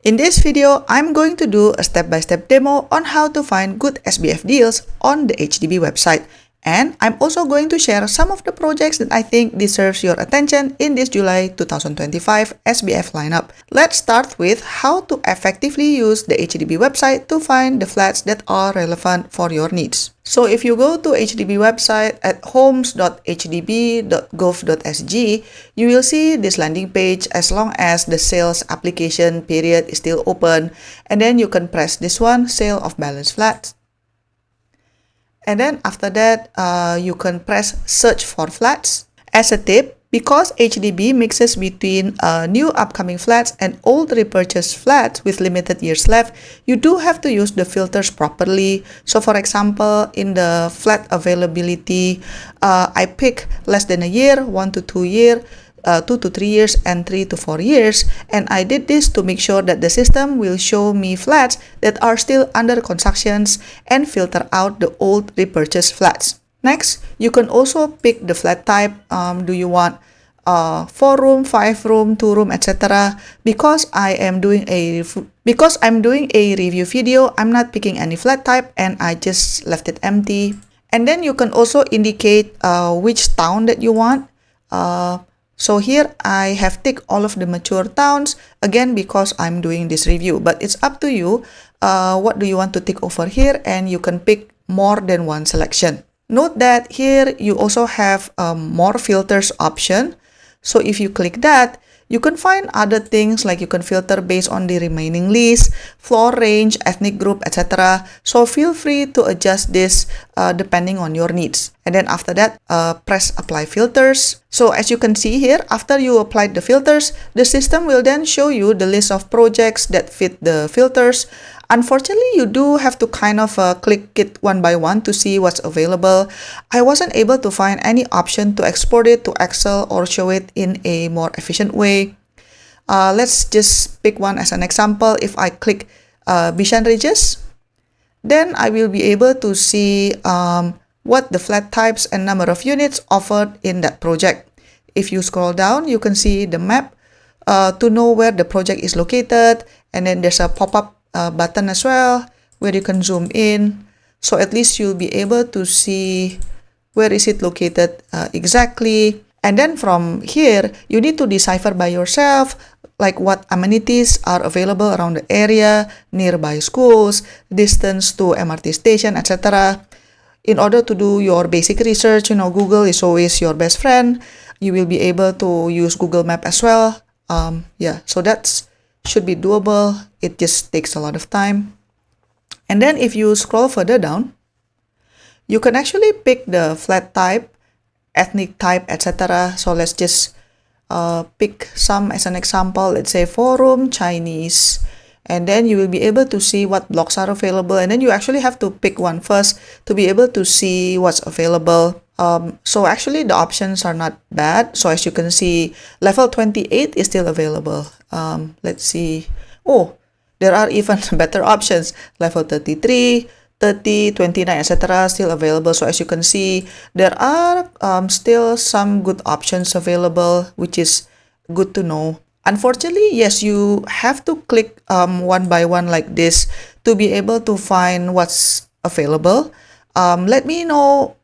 In this video, I'm going to do a step-by-step demo on how to find good SBF deals on the HDB website. And I'm also going to share some of the projects that I think deserves your attention in this July 2025 SBF lineup. Let's start with how to effectively use the HDB website to find the flats that are relevant for your needs. So if you go to HDB website at homes.hdb.gov.sg, you will see this landing page as long as the sales application period is still open. And then you can press this one, sale of balance flats. And then after that, you can press search for flats. As a tip, because HDB mixes between new upcoming flats and old repurchased flats with limited years left, you do have to use the filters properly. So for example, in the flat availability, I pick less than a year, 1 to 2 years, 2 to 3 years, and 3 to 4 years. And I did this to make sure that the system will show me flats that are still under construction and filter out the old repurchased flats. Next, you can also pick the flat type. Do you want 4-room, 5-room, 2-room, etc. Because I'm doing a review video, I'm not picking any flat type and I just left it empty. And then you can also indicate which town that you want. So here I have ticked all of the mature towns, again because I'm doing this review, but it's up to you. What do you want to tick over here, and you can pick more than one selection. Note that here you also have more filters option. So if you click that, you can find other things like you can filter based on the remaining list, floor range, ethnic group, etc. So feel free to adjust this depending on your needs. And then after that, press apply filters. So as you can see here, after you applied the filters, the system will then show you the list of projects that fit the filters. Unfortunately, you do have to kind of click it one by one to see what's available. I wasn't able to find any option to export it to Excel or show it in a more efficient way. Let's just pick one as an example. If I click Bishan Regis, then I will be able to see what the flat types and number of units offered in that project. If you scroll down, you can see the map to know where the project is located, and then there's a pop-up button as well where you can zoom in, so at least you'll be able to see where is it located exactly. And then from here you need to decipher by yourself like what amenities are available around the area, nearby schools, distance to MRT station, etc. In order to do your basic research, Google is always your best friend. You will be able to use Google Map as well. So that's should be doable. It just takes a lot of time. And then if you scroll further down, you can actually pick the flat type, ethnic type, etc. So let's just pick some as an example. Let's say 4-room Chinese, and then you will be able to see what blocks are available, and then you actually have to pick one first to be able to see what's available. So actually the options are not bad. So as you can see, level 28 is still available. Let's see. Oh, there are even better options. Level 33, 30, 29, etc. still available. So as you can see, there are still some good options available, which is good to know. Unfortunately, yes, you have to click one by one like this to be able to find what's available. Let me know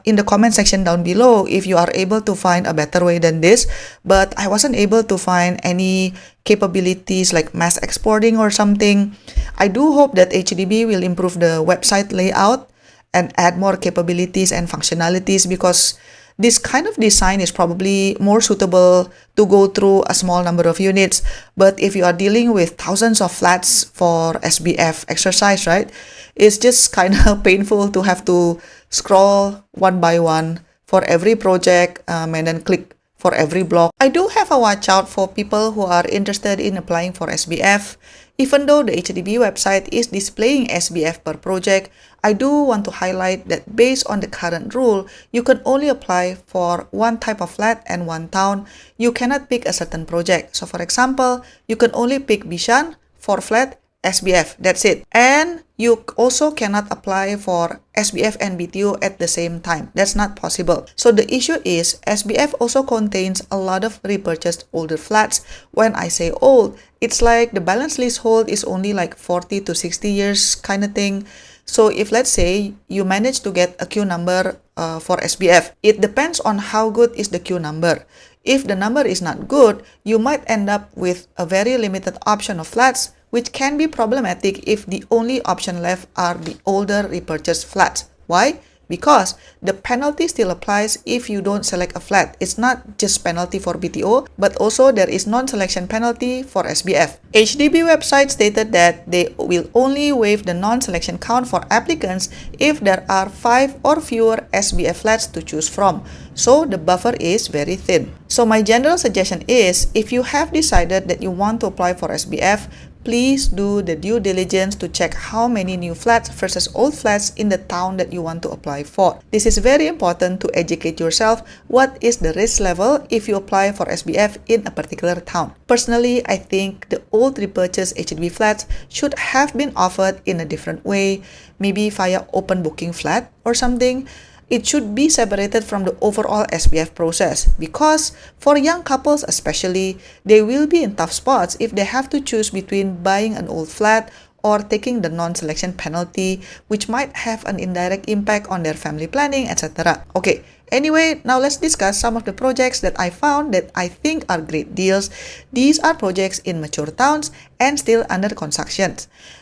in the comment section down below if you are able to find a better way than this, but I wasn't able to find any capabilities like mass exporting or something. I do hope that HDB will improve the website layout and add more capabilities and functionalities, because this kind of design is probably more suitable to go through a small number of units. But if you are dealing with thousands of flats for SBF exercise, right, it's just kind of painful to have to scroll one by one for every project and then click for every block. I do have a watch out for people who are interested in applying for SBF. Even though the HDB website is displaying SBF per project, I do want to highlight that based on the current rule, you can only apply for one type of flat and one town. You cannot pick a certain project. So for example, you can only pick Bishan for flat SBF. That's it. And you also cannot apply for SBF and BTO at the same time. That's not possible. So the issue is SBF also contains a lot of repurchased older flats. When I say old, it's like the balance leasehold is only like 40 to 60 years kind of thing. So if let's say you manage to get a queue number for SBF, it depends on how good is the queue number. If the number is not good, you might end up with a very limited option of flats, which can be problematic if the only option left are the older repurchased flats. Why? Because the penalty still applies if you don't select a flat. It's not just penalty for BTO, but also there is non-selection penalty for SBF. HDB website stated that they will only waive the non-selection count for applicants if there are 5 or fewer SBF flats to choose from. So the buffer is very thin. So my general suggestion is, if you have decided that you want to apply for SBF, please do the due diligence to check how many new flats versus old flats in the town that you want to apply for. This is very important to educate yourself what is the risk level if you apply for SBF in a particular town. Personally, I think the old repurchased HDB flats should have been offered in a different way, maybe via open booking flat or something. It should be separated from the overall SBF process, because for young couples especially, they will be in tough spots if they have to choose between buying an old flat or taking the non-selection penalty, which might have an indirect impact on their family planning, etc. Okay, anyway, now let's discuss some of the projects that I found that I think are great deals. These are projects in mature towns and still under construction.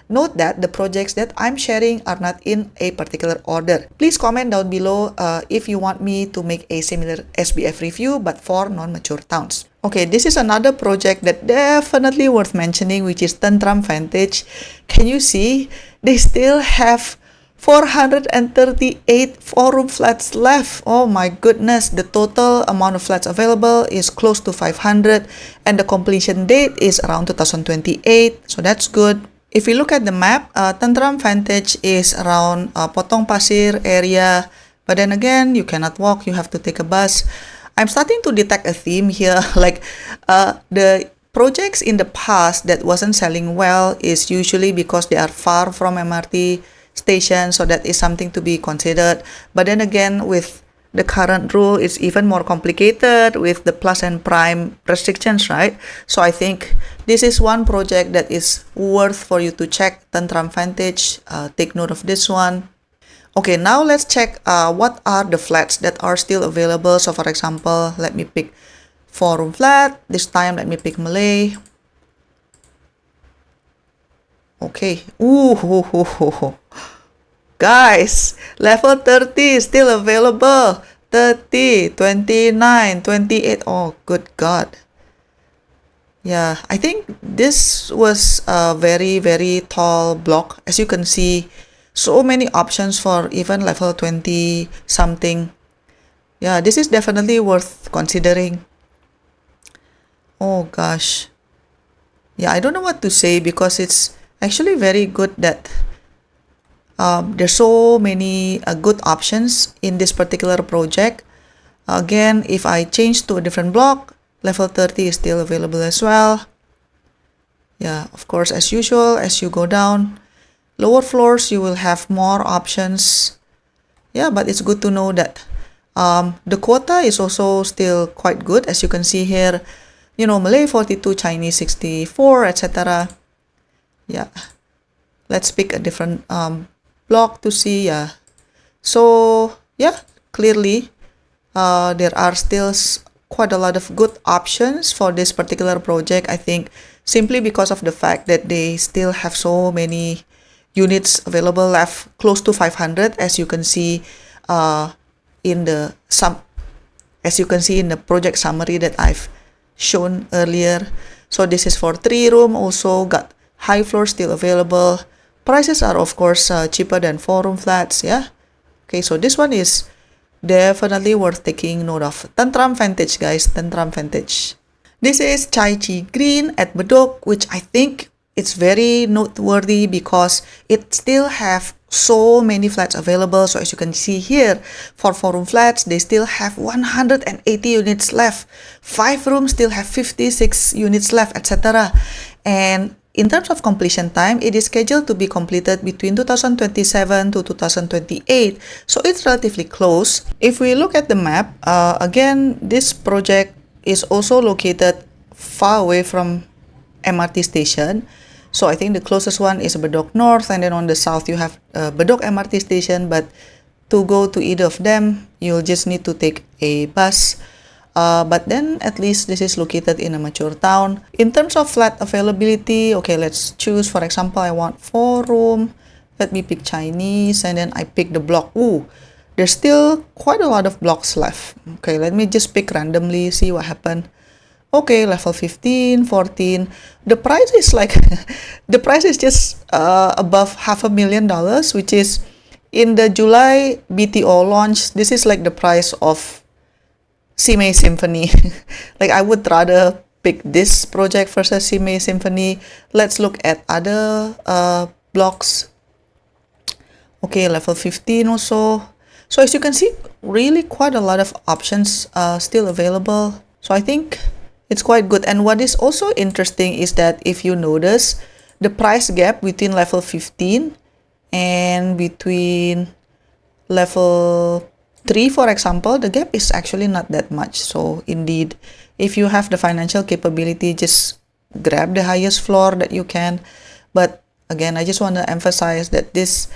Note that the projects that I'm sharing are not in a particular order. Please comment down below if you want me to make a similar SBF review but for non-mature towns. Okay, this is another project that definitely worth mentioning, which is Tenteram Vantage. Can you see? They still have 438 4-room flats left. Oh my goodness, the total amount of flats available is close to 500 and the completion date is around 2028, so that's good. If you look at the map, Tenteram Vantage is around Potong Pasir area, but then again, you cannot walk, you have to take a bus. I'm starting to detect a theme here, like the projects in the past that wasn't selling well is usually because they are far from MRT station, so that is something to be considered. But then again, with the current rule, it's even more complicated with the plus and prime restrictions, right? So I think this is one project that is worth for you to check, Tenteram Vantage. Take note of this one. Okay, now let's check what are the flats that are still available. So for example, let me pick 4-room flat. This time, let me pick Malay. Okay. Ooh. Guys, level 30 is still available. 30, 29, 28. Oh, good God. Yeah, I think this was a very, very tall block. As you can see, so many options for even level 20 something. Yeah, this is definitely worth considering. Oh gosh. Yeah, I don't know what to say because it's actually very good that there's so many good options in this particular project. Again, if I change to a different block, level 30 is still available as well. Yeah, of course, as usual, as you go down, lower floors, you will have more options. Yeah, but it's good to know that the quota is also still quite good. As you can see here, you know, Malay 42, Chinese 64, etc. Yeah, let's pick a different block to see. Yeah, so yeah, clearly there are still quite a lot of good options for this particular project. I think simply because of the fact that they still have so many units available left, close to 500, as you can see in the project summary that I've shown earlier. So this is for 3-room, also got high floor still available. Prices are of course cheaper than 4-room flats. Yeah, okay, so this one is definitely worth taking note of. Tenteram Vantage, guys, Tenteram Vantage. This is Chee Green at Bedok, which I think it's very noteworthy because it still have so many flats available. So as you can see here, for 4-room flats, they still have 180 units left. 5 rooms still have 56 units left, etc. And In terms of completion time, it is scheduled to be completed between 2027 to 2028, so it's relatively close. If we look at the map, again, this project is also located far away from MRT station. So I think the closest one is Bedok North, and then on the south you have Bedok MRT station, but to go to either of them, you'll just need to take a bus. But then at least this is located in a mature town. In terms of flat availability, okay, let's choose. For example, I want 4-room. Let me pick Chinese, and then I pick the block. Ooh, there's still quite a lot of blocks left. Okay, let me just pick randomly, see what happened. Okay, level 15, 14. The price is like, the price is just above $500,000, which is in the July BTO launch. This is like the price of Simei Symphony. Like, I would rather pick this project versus Simei Symphony. Let's look at other blocks. Okay, level 15 also. So as you can see, really quite a lot of options still available. So I think it's quite good. And what is also interesting is that if you notice, the price gap between level 15 and between level 3, for example, the gap is actually not that much. So indeed, if you have the financial capability, just grab the highest floor that you can. But again, I just want to emphasize that this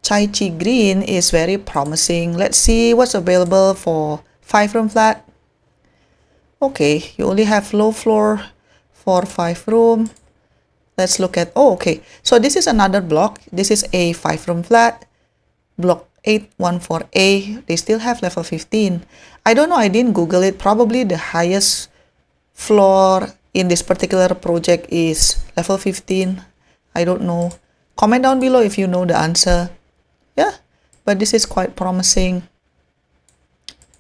Chee Green is very promising. Let's see what's available for 5-room flat. Okay, you only have low floor for 5-room. Let's look at, oh, okay. So this is another block. This is a 5-room flat. Block 814A. They still have level 15. I don't know, I didn't Google it. Probably the highest floor in this particular project is level 15. I don't know. Comment down below if you know the answer. Yeah, but this is quite promising.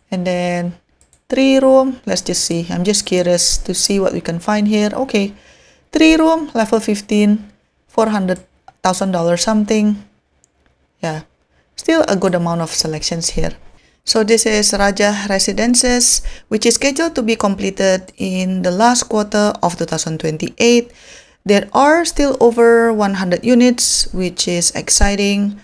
And then 3-room, let's just see. I'm just curious to see what we can find here. Okay, 3-room, level 15, $400,000 something. Yeah, still a good amount of selections here. So this is Rajah Residences, which is scheduled to be completed in the last quarter of 2028. There are still over 100 units, which is exciting.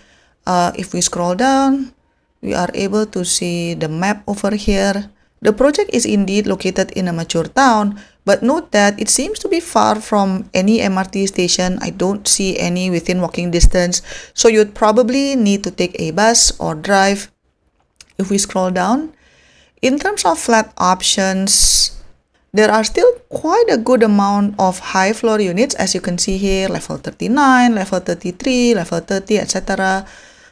If we scroll down, we are able to see the map over here. The project is indeed located in a mature town, but note that it seems to be far from any MRT station. I don't see any within walking distance, so you'd probably need to take a bus or drive. If we scroll down, in terms of flat options, there are still quite a good amount of high floor units, as you can see here, level 39, level 33, level 30, etc.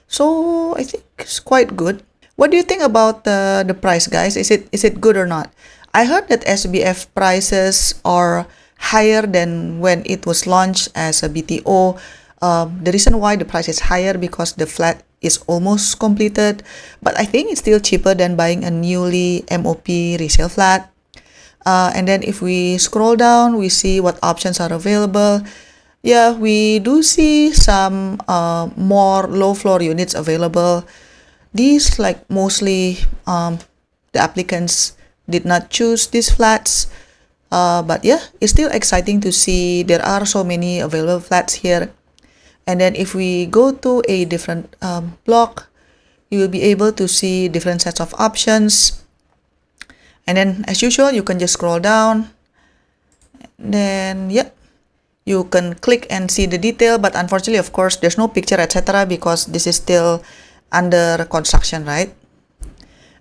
So I think it's quite good. What do you think about the price, guys? Is it good or not? I heard that SBF prices are higher than when it was launched as a BTO. The reason why the price is higher because the flat is almost completed, but I think it's still cheaper than buying a newly MOP resale flat. And then if we scroll down, we see what options are available. Yeah, we do see some more low floor units available. These, like, mostly the applicants did not choose these flats, but yeah, it's still exciting to see there are so many available flats here. And then if we go to a different block, you will be able to see different sets of options. And then as usual, you can just scroll down, then yeah, you can click and see the detail, but unfortunately, of course, there's no picture, etc., because this is still under construction, right?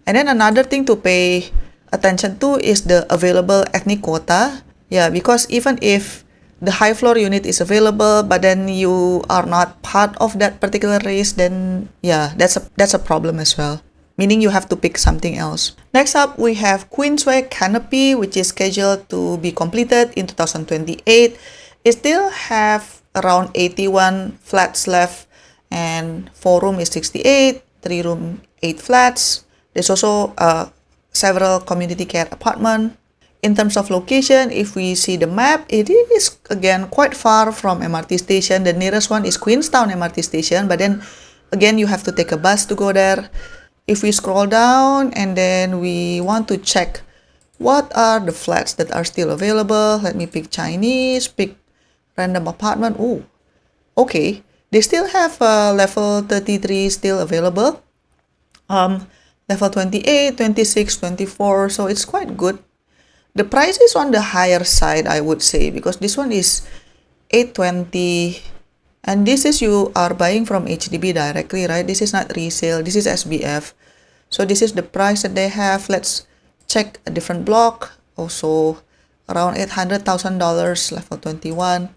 And then another thing to pay attention to is the available ethnic quota. Yeah, because even if the high floor unit is available, but then you are not part of that particular race, then yeah, that's a problem as well. Meaning you have to pick something else. Next up, we have Queensway Canopy, which is scheduled to be completed in 2028. It still have around 81 flats left, and 4-room is 68, 3-room 8 flats. There's also several community care apartment. In terms of location, if we see the map, it is again quite far from MRT station. The nearest one is Queenstown MRT station, but then again you have to take a bus to go there. If we scroll down and then we want to check what are the flats that are still available, let me pick Chinese, pick random apartment. Oh, okay. They still have level 33 still available. Level 28, 26, 24. So it's quite good. The price is on the higher side, I would say, because this one is 820, and this is you are buying from HDB directly, right? This is not resale. This is SBF. So this is the price that they have. Let's check a different block. Also around $800,000, level 21.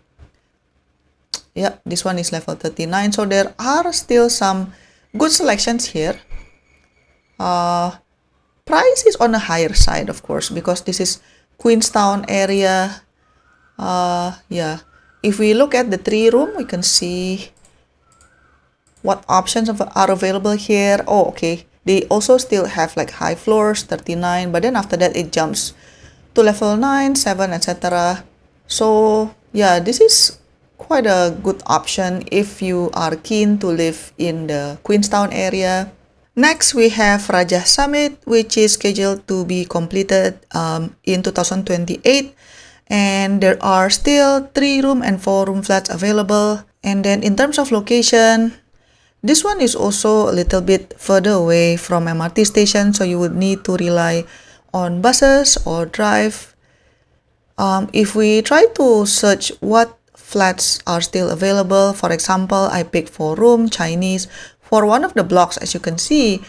Yeah, this one is level 39. So there are still some good selections here. Price is on the higher side, of course, because this is Queenstown area. Yeah, if we look at the 3-room, we can see what options are available here. Oh, okay. They also still have like high floors, 39, but then after that it jumps to level 9, 7, etc. So yeah, this is quite a good option if you are keen to live in the Queenstown area. Next, we have Rajah Summit, which is scheduled to be completed in 2028. And there are still 3-room and 4-room flats available. And then in terms of location, this one is also a little bit further away from MRT station, so you would need to rely on buses or drive. If we try to search what flats are still available, for example, I picked 4-room Chinese. For one of the blocks, as you can see,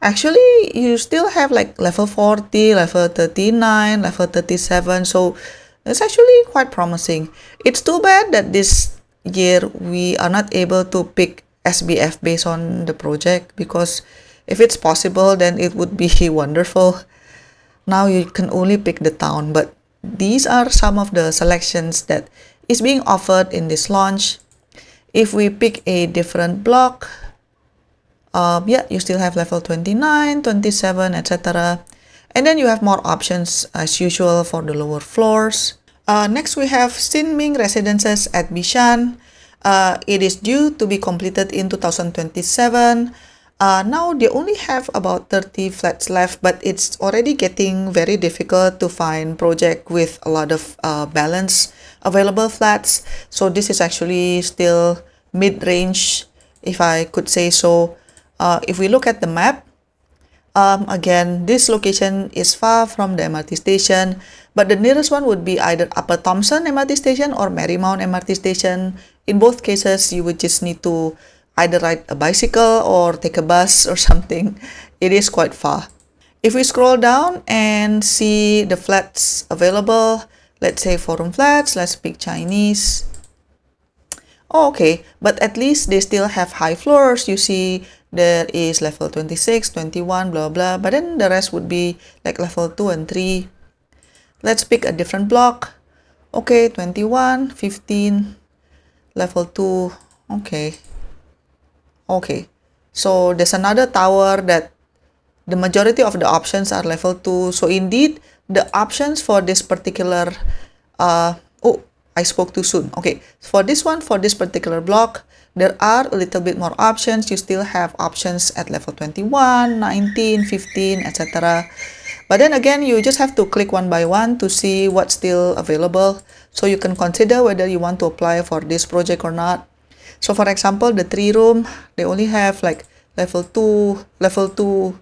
actually you still have like level 40, level 39, level 37. So it's actually quite promising. It's too bad that this year we are not able to pick SBF based on the project, because if it's possible, then it would be wonderful. Now you can only pick the town, but these are some of the selections that is being offered in this launch. If we pick a different block, yeah, you still have level 29, 27, etc. And then you have more options as usual for the lower floors. Next, we have Rajah Residences at Bishan. It is due to be completed in 2027. Now they only have about 30 flats left, but it's already getting very difficult to find project with a lot of balance available flats. So this is actually still mid-range, if I could say so. If we look at the map, again, this location is far from the MRT station, but the nearest one would be either Upper Thomson MRT station or Marymount MRT station. In both cases, you would just need to either ride a bicycle or take a bus or something. It is quite far. If we scroll down and see the flats available, let's say 4-room flats, let's pick Chinese. Oh, okay, but at least they still have high floors. You see there is level 26, 21, blah, blah, but then the rest would be like level 2 and 3. Let's pick a different block. Okay, 21, 15, level 2, okay. Okay, so there's another tower that the majority of the options are level 2. So indeed, the options for this particular, oh, I spoke too soon. Okay, for this one, for this particular block, there are a little bit more options. You still have options at level 21, 19, 15, etc. But then again, you just have to click one by one to see what's still available. So you can consider whether you want to apply for this project or not. So for example, the 3-room, they only have like level 2, level 2.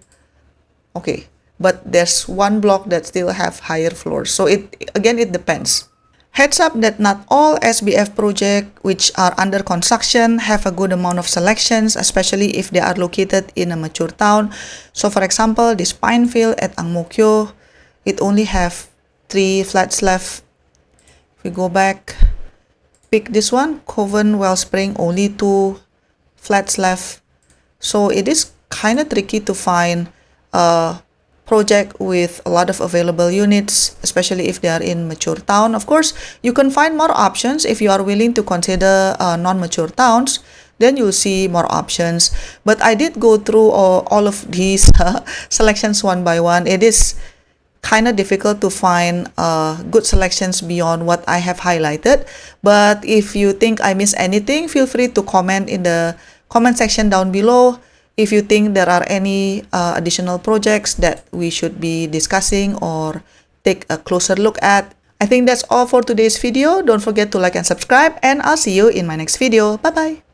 Okay, but there's one block that still have higher floors. So it depends. Heads up that not all SBF projects which are under construction have a good amount of selections, especially if they are located in a mature town. So for example, this Pinefield at Ang Mo Kio, it only have 3 flats left. If we go back, pick this one, Coven Wellspring, only 2 flats left. So it is kind of tricky to find a project with a lot of available units, especially if they are in mature town. Of course, you can find more options if you are willing to consider non-mature towns. Then you'll see more options. But I did go through all of these selections one by one. It is kind of difficult to find good selections beyond what I have highlighted. But if you think I missed anything, feel free to comment in the comment section down below. If you think there are any additional projects that we should be discussing or take a closer look at, I think that's all for today's video. Don't forget to like and subscribe, and I'll see you in my next video. Bye bye.